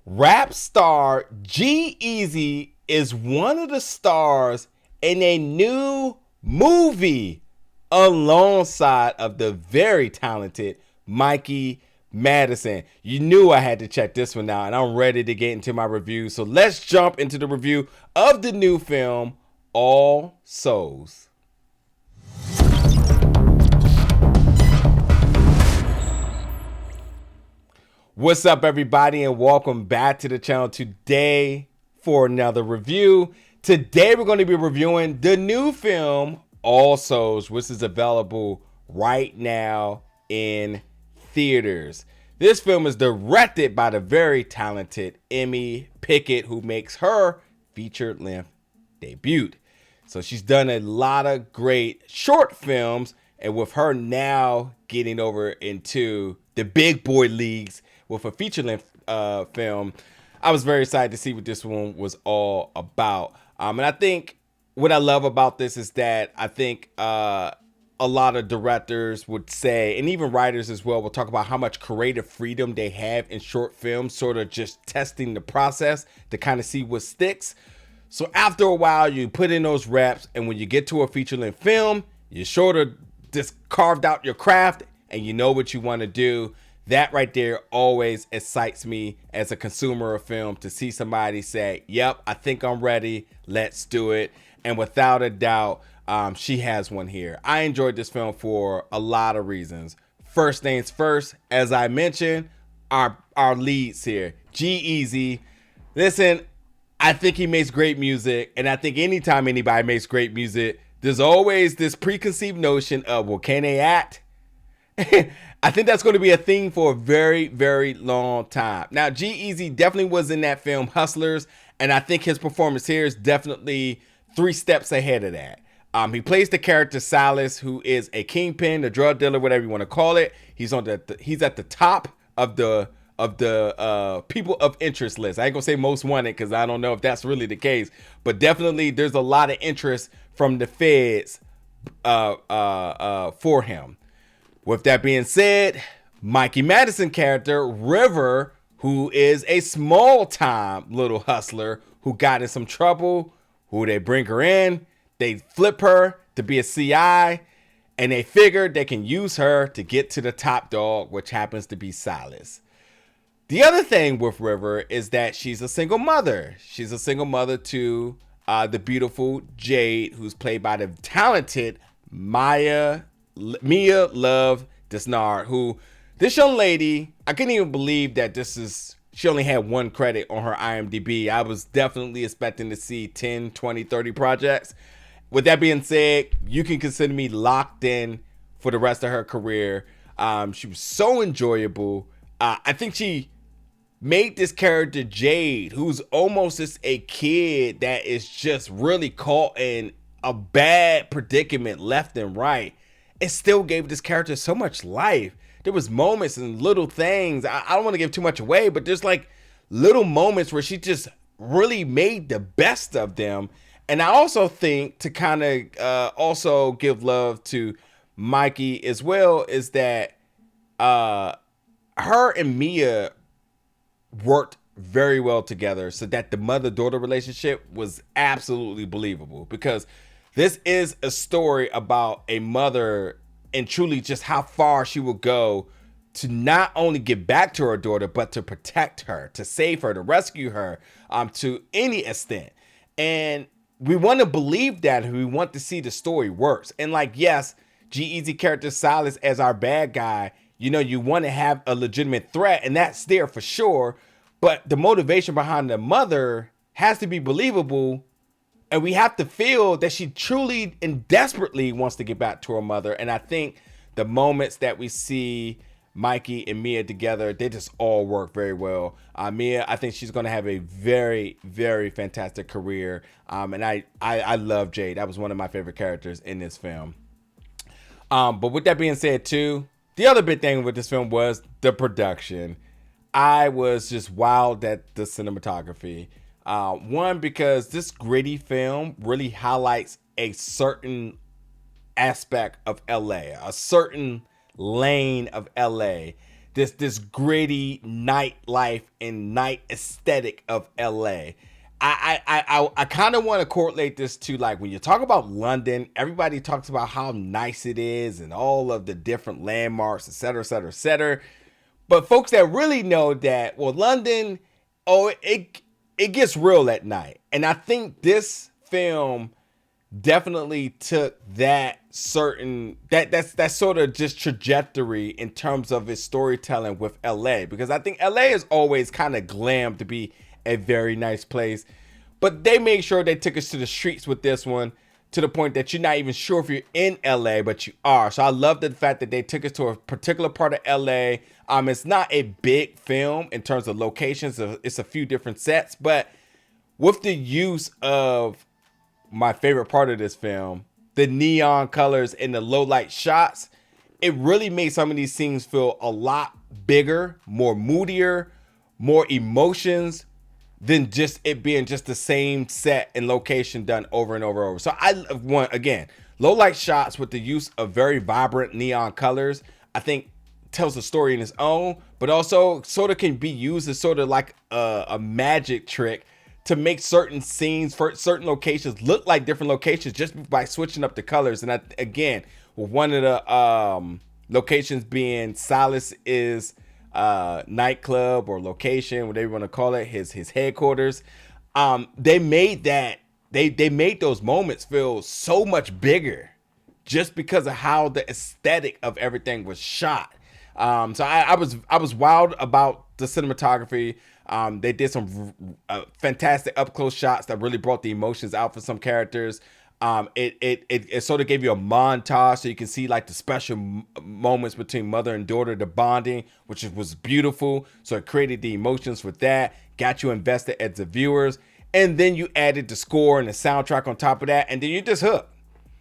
Rap star G-Eazy is one of the stars in a new movie alongside of the very talented Mikey Madison. You knew I had to check this one out, and I'm ready to get into my review. So let's jump into the review of the new film, All Souls. What's up, everybody, and welcome back to the channel today for another review. Today we're going to be reviewing the new film All Souls, which is available right now in theaters. This film is directed by the very talented Emmanuelle Pickett, who makes her feature-length debut. So she's done a lot of great short films, and with her now getting over into the big boy leagues with a feature-length film, I was very excited to see what this one was all about. And I think what I love about this is that I think a lot of directors would say, and even writers as well, will talk about how much creative freedom they have in short films, sort of just testing the process to kind of see what sticks. So after a while, you put in those reps, and when you get to a feature-length film, you sort of just carved out your craft and you know what you want to do. That right there always excites me as a consumer of film, to see somebody say, yep, I think I'm ready, let's do it. And without a doubt, she has one here. I enjoyed this film for a lot of reasons. First things first, as I mentioned, our leads here, G-Eazy. Listen, I think he makes great music, and I think anytime anybody makes great music, there's always this preconceived notion of, well, can they act? I think that's going to be a thing for a very, very long time. Now, G-Eazy definitely was in that film Hustlers, and I think his performance here is definitely 3 steps ahead of that. He plays the character Silas, who is a kingpin, a drug dealer, whatever you want to call it. He's at the top of the people of interest list. I ain't gonna say most wanted, because I don't know if that's really the case, but definitely there's a lot of interest from the feds for him. With that being said, Mikey Madison character, River, who is a small-time little hustler who got in some trouble, who they bring her in, they flip her to be a CI, and they figure they can use her to get to the top dog, which happens to be Silas. The other thing with River is that she's a single mother. She's a single mother to the beautiful Jade, who's played by the talented Mia Love Disnard, who, this young lady, I couldn't even believe that she only had 1 credit on her IMDb. I was definitely expecting to see 10, 20, 30 projects. With that being said, you can consider me locked in for the rest of her career. She was so enjoyable. I think she made this character Jade, who's almost just a kid that is just really caught in a bad predicament left and right. It still gave this character so much life. There was moments and little things. I don't want to give too much away, but there's like little moments where she just really made the best of them. And I also think, to kind of also give love to Mikey as well, is that her and Mia worked very well together, so that the mother-daughter relationship was absolutely believable, because this is a story about a mother and truly just how far she will go to not only give back to her daughter, but to protect her, to save her, to rescue her, to any extent. And we want to believe that, we want to see the story works. And like, yes, G-Eazy character Silas as our bad guy, you know, you want to have a legitimate threat, and that's there for sure. But the motivation behind the mother has to be believable, and we have to feel that she truly and desperately wants to get back to her mother. And I think the moments that we see Mikey and Mia together, they just all work very well. Mia, I think she's going to have a very, very fantastic career. And I love Jade. That was one of my favorite characters in this film. But with that being said too, the other big thing with this film was the production. I was just wild at the cinematography. One, because this gritty film really highlights a certain aspect of LA, a certain lane of LA this gritty nightlife and night aesthetic of LA. I kind of want to correlate this to, like, when you talk about London, everybody talks about how nice it is and all of the different landmarks, et cetera, et cetera, et cetera. But folks that really know that, well, London, it gets real at night. And I think this film definitely took that that's sort of just trajectory in terms of its storytelling with LA, because I think LA is always kind of glammed to be a very nice place, but they made sure they took us to the streets with this one, to the point that you're not even sure if you're in LA, but you are. So I love the fact that they took us to a particular part of LA. It's not a big film in terms of locations. It's a few different sets, but with the use of my favorite part of this film, the neon colors and the low light shots, it really made some of these scenes feel a lot bigger, more moodier, more emotions than just it being just the same set and location done over and over and over. So I want, again, low light shots with the use of very vibrant neon colors, I think tells a story in its own, but also sort of can be used as sort of like a magic trick to make certain scenes for certain locations look like different locations just by switching up the colors. And again, one of the locations being Silas is nightclub or location, whatever you want to call it, his headquarters. They made that they made those moments feel so much bigger just because of how the aesthetic of everything was shot. So I was wild about the cinematography. They did some fantastic up close shots that really brought the emotions out for some characters. It sort of gave you a montage so you can see like the special moments between mother and daughter, the bonding, which was beautiful. So it created the emotions with that, got you invested as the viewers, and then you added the score and the soundtrack on top of that, and then you just hooked.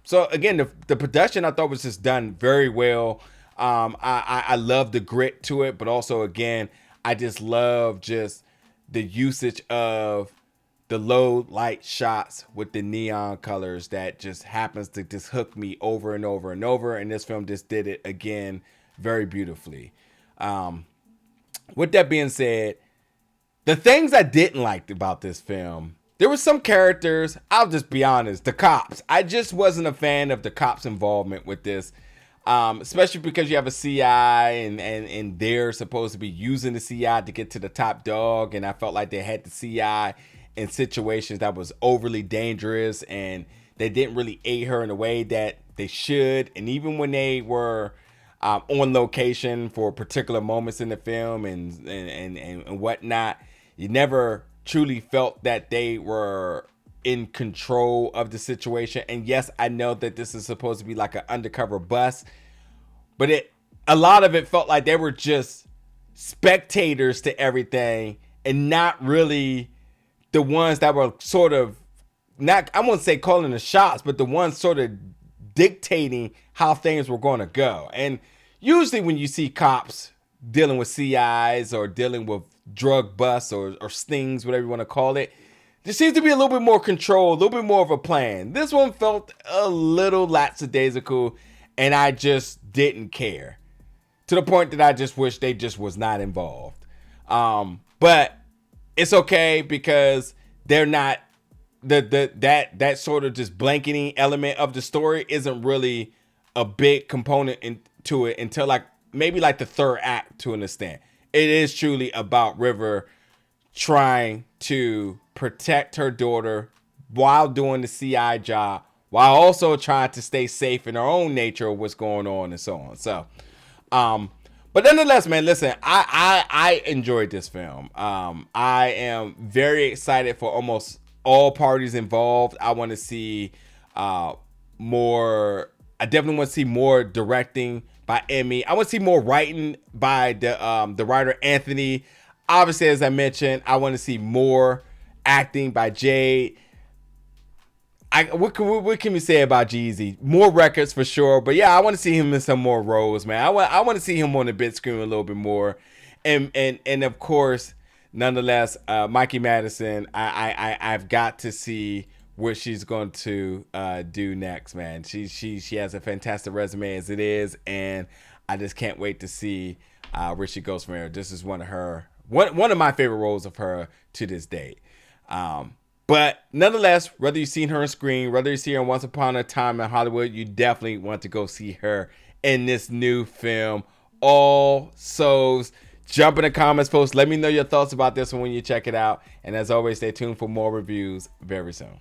So again, the production I thought was just done very well. I love the grit to it, but also again, I just love just the usage of the low light shots with the neon colors that just happens to just hook me over and over and over. And this film just did it again very beautifully. With that being said, the things I didn't like about this film, there were some characters, I'll just be honest, the cops. I just wasn't a fan of the cops' involvement with this. Especially because you have a CI and they're supposed to be using the CI to get to the top dog. And I felt like they had the CI in situations that was overly dangerous and they didn't really aid her in a way that they should. And even when they were on location for particular moments in the film and whatnot, you never truly felt that they were in control of the situation. And yes, I know that this is supposed to be like an undercover bust, but a lot of it felt like they were just spectators to everything and not really the ones that were sort of not, I won't say calling the shots, but the ones sort of dictating how things were going to go. And usually when you see cops dealing with CIs or dealing with drug busts or stings, whatever you want to call it, there seems to be a little bit more control, a little bit more of a plan. This one felt a little lackadaisical, and I just didn't care. To the point that I just wish they just was not involved. But it's okay because they're not that sort of just blanketing element of the story isn't really a big component into it until like maybe like the third act to an extent. It is truly about River trying to protect her daughter while doing the CI job, while also trying to stay safe in her own nature of what's going on and so on. So, but nonetheless, man, listen, I enjoyed this film. I am very excited for almost all parties involved. I want to see more. I definitely want to see more directing by Emmy. I want to see more writing by the writer Anthony. Obviously, as I mentioned, I want to see more acting by Jade. What can we say about G-Eazy? More records for sure, but yeah, I want to see him in some more roles, man. I want to see him on the big screen a little bit more, and of course, nonetheless, Mikey Madison. I've got to see what she's going to do next, man. She has a fantastic resume as it is, and I just can't wait to see where she goes from there. This is one of my favorite roles of her to this day. But nonetheless, whether you've seen her on screen, whether you see her in Once Upon a Time in Hollywood, you definitely want to go see her in this new film, All Souls. Jump in the comments, folks. Let me know your thoughts about this one when you check it out. And as always, stay tuned for more reviews very soon.